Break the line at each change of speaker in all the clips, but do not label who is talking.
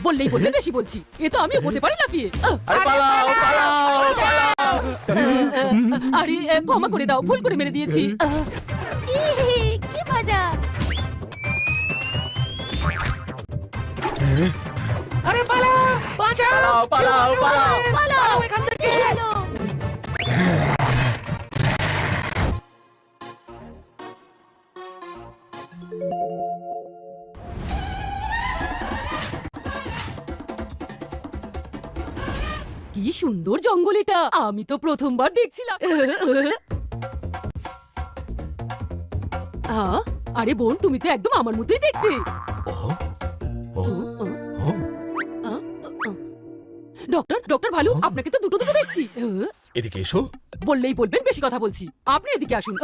বললেই বললে বেশি বলছি, এ তো আমিও করতে পারি লাফিয়ে। আরে ক্ষমা করে দাও, ভুল করে মেরে দিয়েছি। কি মজা!
আরে পালাও, বাঁচাও,
পালাও পালাও
পালাও
এখান থেকে।
কি সুন্দর জঙ্গল এটা, আমি তো প্রথমবার দেখছিলাম। আরে বোন, তুমি তো একদম আমার মতোই দেখতে। ডক্টর, ডক্টর ভালু, আপনাকে তো দুটো দুটো দেখছি।
এদিকে এসো।
বললেই বলবেন, বেশি কথা বলছি। আপনি এদিকে আসুন।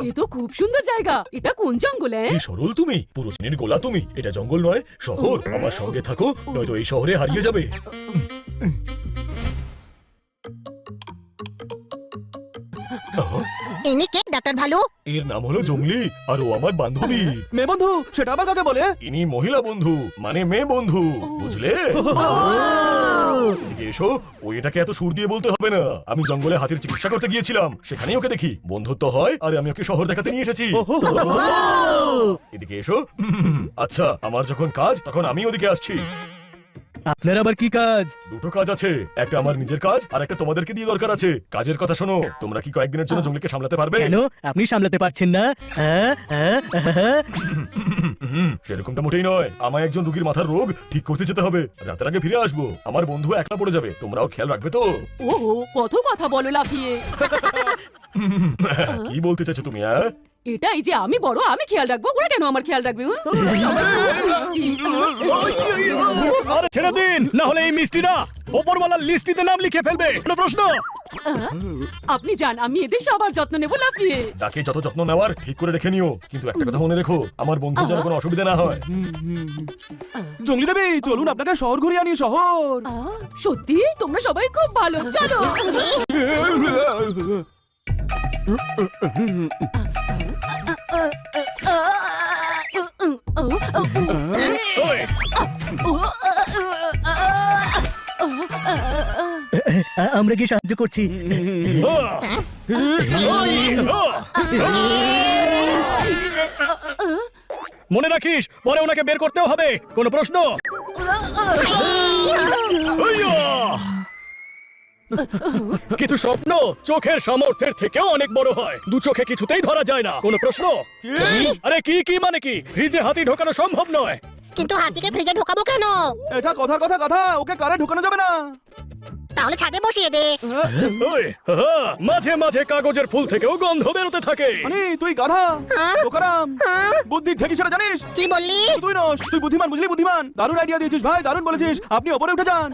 এ তো খুব সুন্দর জায়গা। এটা কোন জঙ্গল?
এই সরল তুমি, পুরো চিনির গোলা তুমি। এটা জঙ্গল নয়, শহর। আমার সঙ্গে থাকো, নয়তো এই শহরে হারিয়ে যাবে।
ইনি কে ডাক্তার ভালু?
এর নাম হলো জঙ্গলি, আর ও আমার বান্ধবী।
মেয়ে বন্ধু, সেটা আবার কাকে বলে?
ইনি মহিলা বন্ধু, মানে মেয়ে বন্ধু, বুঝলে? এদিকে এসো। ও এটাকে এত সুর দিয়ে বলতে হবে না। আমি জঙ্গলে হাতির চিকিৎসা করতে গিয়েছিলাম, সেখানেই ওকে দেখি। বন্ধুত্ব হয়, আর আমি ওকে শহর দেখাতে নিয়ে এসেছি। এদিকে এসো। আচ্ছা, আমার যখন কাজ, তখন আমি ওদিকে আসছি।
আপনার আবার কি কাজ?
দুটো কাজ আছে, একটা আমার নিজের কাজ, আর একটা তোমাদেরকে দিয়ে দরকার আছে। কাজের কথা শোনো, তোমরা কি কয়েকদিনের জন্য জঙ্গলকে সামলাতে পারবে?
কেন আপনি সামলাতে পারছেন না?
সেরকমটা মোটেই নয়। আমায় একজন রোগীর মাথার রোগ ঠিক করতে যেতে হবে। রাতের আগে ফিরে আসবো। আমার বন্ধু একলা পড়ে যাবে, তোমরাও খেয়াল রাখবে তো?
ওহো, কত কথা বলো লাফিয়ে।
কি বলতে চাইছো তুমি?
এটাই যে আমি বড়, আমি খেয়াল রাখবো, ওরা কেন আমার খেয়াল রাখবে?
আরে ছেড়ে দিন, না হলে এই মিষ্টিটা ওপরওয়ালার লিস্টিতে নাম লিখে ফেলবে। কোনো প্রশ্ন?
আপনি জান, আমি এদের সবার যত্ন নেবো লাফিয়ে।
যাকে যত যত্ন নেওয়ার ঠিক করে রেখে নিও, কিন্তু একটা কথা মনে রেখো, আমার বন্ধু যেন কোনো অসুবিধা না হয়।
জঙ্গলি দেবী, চলুন আপনাকে শহর ঘুরিয়ে আনি। শহর
সত্যি তোমরা সবাই খুব ভালো, চলো।
আমরা কি সাহায্য করছি? মনে রাখিস, পরে ওনাকে বের করতেও হবে। কোনো প্রশ্ন? কিছু স্বপ্ন চোখের সামর্থ্যের থেকেও অনেক বড় হয়। দু চোখে কিছুতেই ধরা যায় না। কোনো প্রশ্ন? আরে কি কি মানে কি? ফ্রিজে হাতি ঢোকানো সম্ভব নয়।
কিন্তু হাতিকে ফ্রিজে ঢোকাবো কেন?
এটা কথার কথা, ওকে কারে ঢোকানো যাবে না।
তাহলে ছাদে বসিয়ে দে।
মাঝে মাঝে কাগজের ফুল থেকেও গন্ধ বেরোতে থাকে।
মানে তুই গাধা, দোকারাম, বুদ্ধি ঠেকি সেটা জানিস?
কি বললি?
তুই নস, তুই বুদ্ধিমান, বুঝলি? বুদ্ধিমান। দারুণ আইডিয়া দিয়েছিস ভাই, দারুণ বলেছিস। আপনি ওপরে উঠে যান।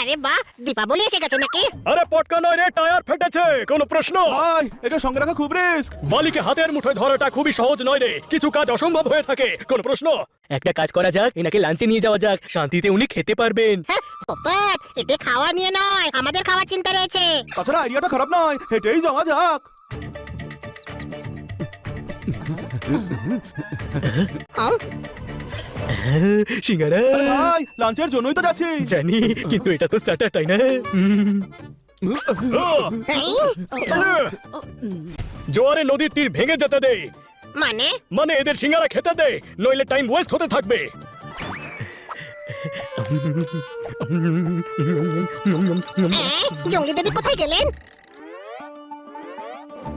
আরে বাহ, দীপাবলি এসে গেছে নাকি?
আরে পটকা নয় রে, টায়ার ফেটেছে। কোনো প্রশ্ন?
ভাই, একে সঙ্গে রাখা খুব রিস্ক।
বালিকে হাতের মুঠোয় ধরাটা খুবই সহজ নয় রে। কিছু কাজ অসম্ভব হয়ে থাকে। কোনো প্রশ্ন? একটা কাজ করা যাক, এনাকে লাঞ্চে নিয়ে যাওয়া যাক, শান্তিতে উনি খেতে পারবেন।
পোপট, এতে খাওয়া নিয়ে নয়, আমাদের খাওয়ার চিন্তা রয়েছে।
তাছাড়া আইডিয়াটা খারাপ নয়, হেঁটেই যাওয়া যাক।
সিঙ্গারা
ভাই, লাঞ্চের জন্যই তো যাচ্ছি।
জানি, কিন্তু এটা তো স্টার্টার, তাই না? জোয়ারে নদীর তীর ভেঙে যেতে দে।
মানে?
মানে এদের সিঙ্গারা খেতে দে, নইলে টাইম ওয়েস্ট হতে থাকবে।
জঙ্গলি দেবী কোথায় গেলেন?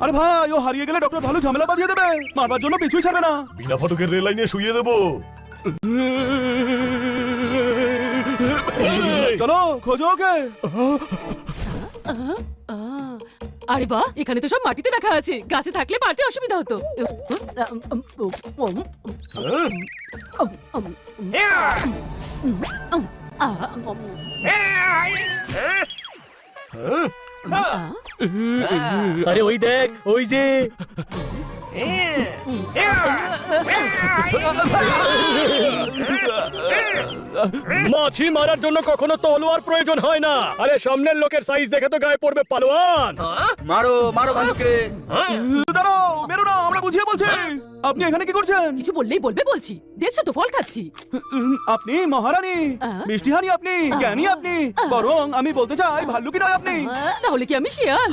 আরে ভাই, ও হারিয়ে গেলে ডক্টর ভালো ঝামেলা বাঁধিয়ে দেবে। মারবার জন্য পিছুই ছাড়বে না।
বিনা ফটকের রেল লাইনে শুইয়ে দেবো।
চলো, খোঁজো ওকে।
আরে বাহ, এখানে তো সব মাটিতে রাখা আছে। গাছে থাকলে পারতে অসুবিধা হতো।
আরে ওই দেখ, ওই যে মাছি মারার জন্য কখনো তলোয়ার প্রয়োজন হয় না। আরে সামনের লোকের সাইজ দেখে তো গায়ে পড়বে পালোয়ান।
মারো মারো ভালুকে।
দাঁড়াও, মেরো না, আমরা বুঝিয়ে বলছি। আপনি এখানে কি করছেন?
কিছু বললেই বলবে বলছি, দেখছো তো ফল খাচ্ছি।
আপনি মহারানী, মিষ্টি হানি আপনি, জ্ঞানী আপনি, বরং আমি বলতে চাই ভাল্লুকি নয় আপনি।
তাহলে কি আমি শিয়াল?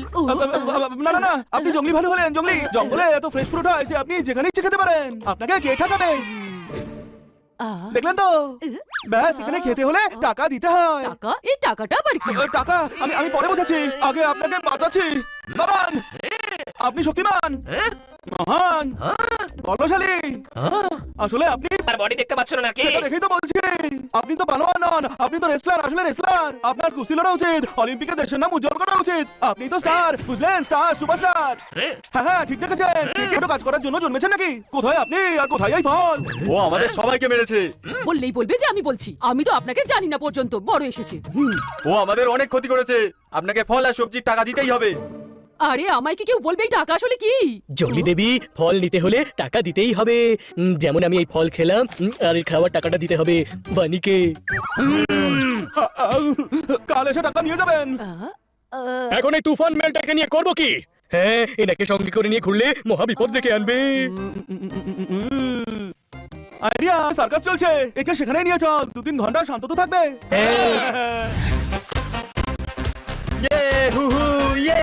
না না না, আপনি জঙ্গলি ভালু হলেন। জঙ্গলি জঙ্গলে এত ফ্রেশ ফ্রুট হয় যে আপনি যেখানে ইচ্ছে খেতে পারেন। আপনাকে কে ঠকাবে? দেখলেন তো, ব্যাস এখানে খেতে হলে টাকা দিতে হয়।
টাকা? এই টাকাটা আবার কি?
টাকা আমি পরে বোঝাচ্ছি, আগে আপনাকে বাঁচাচ্ছি। দাঁড়ান, আপনি শক্তিমান, মহান, বলশালী। আসলে আপনি
আর বডি দেখতে পাচ্ছ না নাকি?
সেটা দেখেই তো বলছি, আপনি তো পালোয়ান নন, আপনি তো রেসলার। আসলে রেসলার, আপনার কুস্তি লড়া উচিত, অলিম্পিকে দেশের নাম উজ্জ্বল করা উচিত। আপনি তো স্টার, বুঝলেন? Star, superstar. হ্যাঁ হ্যাঁ, ঠিক দেখেছেন। ঠিক একটু কাজ করার জন্য জন্মেছেন নাকি? কোথায় আপনি আর কোথায় এই ফল?
ও আমাদের সবাইকে মেরেছে।
বললেই বলবে যে আমি বলছি। আমি তো আপনাকে জানি না পর্যন্ত, বড় এসেছে।
ও আমাদের অনেক ক্ষতি করেছে। আপনাকে ফল আর সবজির টাকা দিতেই হবে।
আরে আমায় কি কেউ বলবে এই টাকা আসলে কি?
জঙ্গলি দেবী, ফল নিতে হলে টাকা দিতেই হবে। যেমন আমি এই ফল খেলাম, আর এই খাওয়ার টাকাটা দিতে হবে বানিকে।
কাল এসে টাকা নিয়ে যাবেন।
এখন এই তুফান মেলটাকে নিয়ে করবো কি? হ্যাঁ, এনাকে সঙ্গে করে নিয়ে ঘুরলে মহা বিপদ ডেকে আনবে।
আইডিয়া, সার্কাস চলছে, একে সেখানে নিয়ে চল। 2-3 ঘন্টা শান্ত তো থাকবে।
ইয়ে হু হু ইয়ে।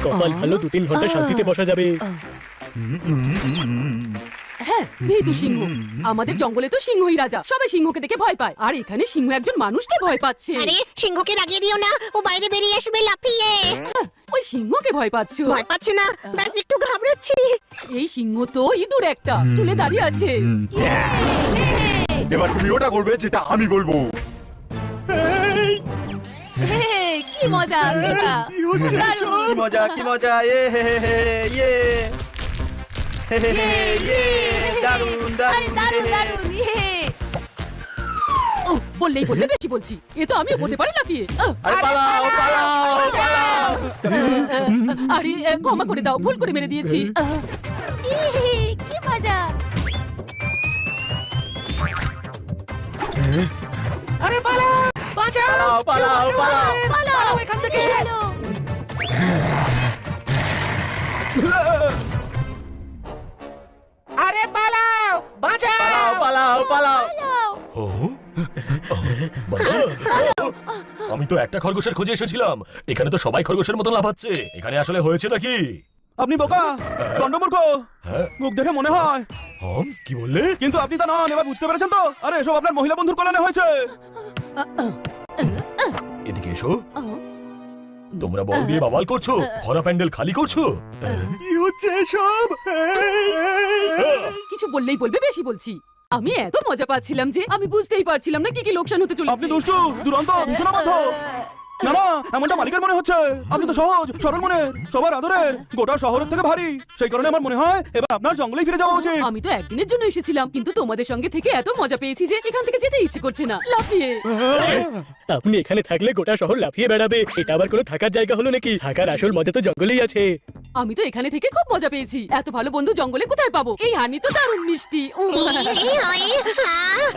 কপাল ভালো, 2-3 ঘন্টা শান্তিতে বসা যাবে।
হ্যাঁ, ভীতু সিংহ। আমাদের জঙ্গলে তো সিংহই রাজা, সবাই সিংহকে দেখে ভয় পায়। আর এখানে সিংহ একজন মানুষকে ভয় পাচ্ছে।
আরে সিংহকে রাগিয়ে দিও না, ও বাইরে বেরিয়ে আসবে লাফিয়ে।
ওই সিংহকে ভয় পাচ্ছ?
ভয় পাচ্ছে না, ব্যাস একটু ঘাবড়াচ্ছি।
এই সিংহ তো ইঁদুর একটা, স্টুলে দাঁড়িয়ে আছে।
এবার তুমি ওটা করবে যেটা আমি বলবো।
কি মজা!
কি মজা কি মজা। এ হে হে হে ইয়ে। হে হে হে ইয়ে। দারুন দারুন।
ও, বললেই বলবে বেশি বলছি। এ তো আমিও বলতে পারি লাফিয়ে।
আরে পালাও পালাও পালাও।
আরে ক্ষমা করে দাও, ভুল করে মেরে দিয়েছি। কি মজা!
পালাও পালাও পালাও।
পালাও এখান থেকে।
পালাও পালাও পালাও।
ও, আমি তো একটা খরগোশের খোঁজে এসেছিলাম। এখানে তো সবাই খরগোশের মতো লাফাচ্ছে। এখানে আসলে হয়েছে নাকি?
আপনি বোকা, দণ্ডমূর্খ।
হ্যাঁ?
মুখ দেখে মনে হয়,
কি বললে?
কিন্তু আপনি তা নন। এবার বুঝতে পেরেছেন তো? আরে এসব আপনার মহিলা বন্ধুর কল্যাণে হয়েছে।
এদিকে এসো। তোমরা বল দিয়ে বাওয়াল করছো, ভরা প্যান্ডেল খালি করছো। কি হচ্ছে এসব?
কিছু বললেই বলবে বেশি বলছি। আমি এত মজা পাচ্ছিলাম যে আমি বুঝতেই পারছিলাম না কি কি লোকসান হতে চলেছে।
আপনি দুষ্টু, দুরন্ত, ভীষণবদ্ধ। না না, এমনটা মালিকের মনে হচ্ছে। আপনি তো সহজ সরল মনের, সবার আদরের, গোটা শহরের থেকে ভারী। সেই কারণে আমার মনে হয় এবার আপনার জঙ্গলেই ফিরে যাওয়া উচিত।
আমি তো একদিনের জন্য এসেছিলাম, কিন্তু তোমাদের সঙ্গে থেকে এত মজা পেয়েছি যে এখান থেকে যেতে ইচ্ছে করছে না, লাফিয়ে।
আপনি এখানে থাকলে গোটা শহর লাফিয়ে বেড়াবে। এটা আবার কোনো থাকার জায়গা হলো নাকি? থাকার আসল মজা তো জঙ্গলেই আছে।
আমি তো এখানে থেকে খুব মজা পেয়েছি। এত ভালো বন্ধু জঙ্গলে কোথায় পাবো? এই হানি তো দারুণ মিষ্টি।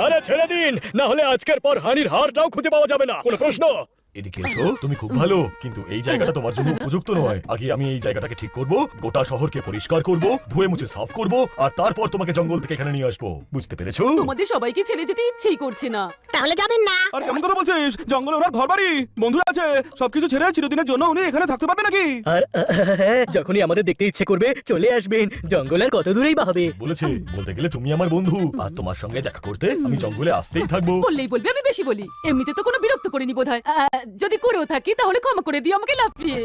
আরে ছেড়ে দিন, না হলে আজকের পর হানির হারটাও খুঁজে পাওয়া যাবে না। কোনো প্রশ্ন?
এদিকে এসো। তুমি খুব ভালো, কিন্তু এই জায়গাটা তোমার জন্য উপযুক্ত নয়। আগে আমি এই জায়গাটাকে ঠিক করব, গোটা শহরকে পরিষ্কার করব, ধুয়ে মুছে সাফ করব, আর তারপর তোমাকে জঙ্গল থেকে এখানে নিয়ে আসবো। বুঝতে পেরেছো?
তোমাদের সবাইকে ছেড়ে যেতে ইচ্ছেই করছে না।
তাহলে যাবেন না?
আর কেমন কথা বলছিস? জঙ্গলে ওনার ঘর বাড়ি, বন্ধুরা আছে, সবকিছু ছেড়ে চিরদিনের জন্য উনি এখানে থাকতে পারবে নাকি?
আর যখনই আমাদের দেখতে ইচ্ছে করবে চলে আসবেন। জঙ্গল আর কত দূরেই বা হবে?
বলেছে, বলতে গেলে তুমি আমার বন্ধু, আর তোমার সঙ্গে দেখা করতে আমি জঙ্গলে আসতেই থাকবো।
বললেই বলবে আমি বেশি বলি। এমনিতে তো কোনো বিরক্ত করিনি বোধহয়। যদি করেও থাকি তাহলে ক্ষমা করে দিও আমাকে, লাফিয়ে।